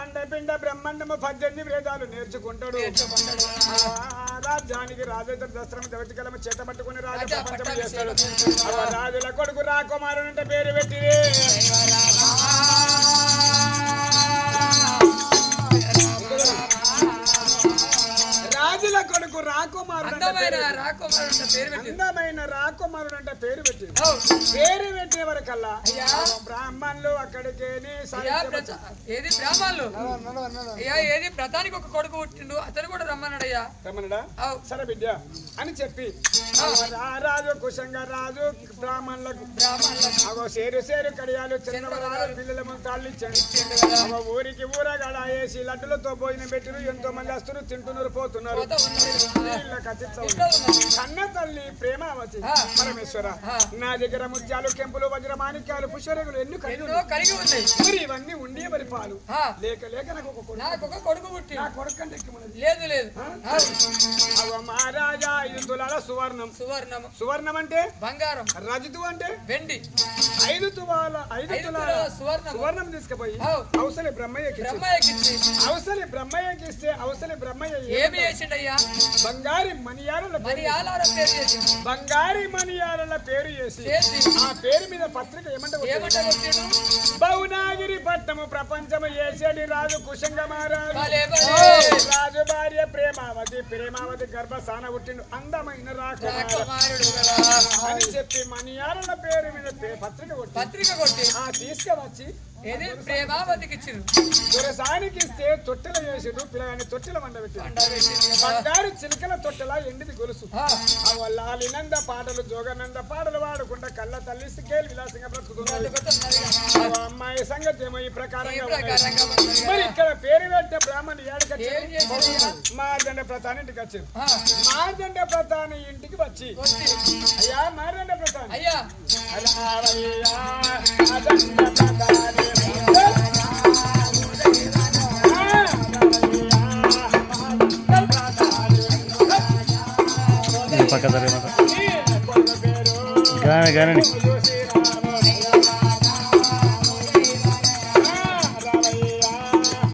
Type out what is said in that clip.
అండపిండ బ్రహ్మాండము 18 వేదాలు నేర్చుకుంటాడు రాజ్యానికి రాజేంద్ర దస్త్రం దవతికలము చేత పట్టుకుని రాజు ప్రపంచం చేస్తాడు రాజుల కొడుకు రాకుమారుడు అంటే పేరు పెట్టి రాజుల కొడుకు అందమైన రాకుమారుడు అంటే పేరు పెట్టి పేరు పెట్టే వరకల్లా బ్రాహ్మణులు అక్కడికి ఏది బ్రాహ్మణులు ఏది ప్రధానికి ఒక కొడుకు పుట్టిండు అతను కూడా రమ్మన్నాడయ్యా రమ్మన్నాడా సరే బిడ్డ అని చెప్పి రాజు కుశంగా రాజు బ్రాహ్మణులకు సేరు కడియాలు చిన్నవరాలు పిల్లల ముందు తాళ్ళు ఇచ్చాడు ఊరికి ఊరగాడ వేసి లడ్డులతో భోజనం పెట్టిరు ఎంతో మంది వస్తున్నారు తింటున్నారు పోతున్నారు కన్న తల్లి ప్రేమావతి పరమేశ్వర నా దగ్గర ముత్యాలు కెంపులు వజ్రమాణిక్యాలు పుష్పరేగులు ఎన్ని కలిగి ఉన్నాయి మరి ఇవన్నీ ఉండే మరి పాలు లేక లేక నాకు ఒక కొడుకు పుట్టి నా కొడుకు అంటే లేదు లేదు మహారాజా 5 తులాల సువర్ణం అంటే బంగారం రజతు అంటే వెండి 5 తులాల సువర్ణం తీసుకుపోయి అవసలి బ్రహ్మయ్యకి ఇస్తే అవసలి బ్రహ్మయ్య ఏమి చేసిండయ్యా బంగారి మణియాల పేరు చేసి ఆ పేరు మీద పత్రిక ఏమంటే భువనగిరి పట్టణము ప్రపంచము చేసేది రాజు కుశంగ మహారాజు రాజు భార్య ప్రేమావతి గర్భస్థాన పుట్టిండు అందమైన రాకుమారుడు అని చెప్పి మణియాల పేరు మీద పత్రిక కొట్టి తీసుకువచ్చి ప్రేమావతికి ఇచ్చిండు దొరసానికి ఇస్తే తొట్టెల చేసిండు పిల్లగాని తొట్టెల వండబెట్టి బంగారు చిలకల తొట్టెల ఎండిది గొలుసు లాలినంద పాటలు జోగనంద పాటలు వాడుకుంటా కళ్ళ తల్లి కేలు విలాసంగా బ్రతుకుతున్నది అమ్మాయి సంగతి ఏమో ఈ ప్రకారంగా మరి ఇక్కడ పేరు పెట్టే బ్రాహ్మణి ఏడకి మార్దండ ప్రధాని ఇంటికి వచ్చారు మార్దండ ప్రధాని ఇంటికి వచ్చి అయ్యా మార్దండ ప్రధాని అయ్యా పక్క గానే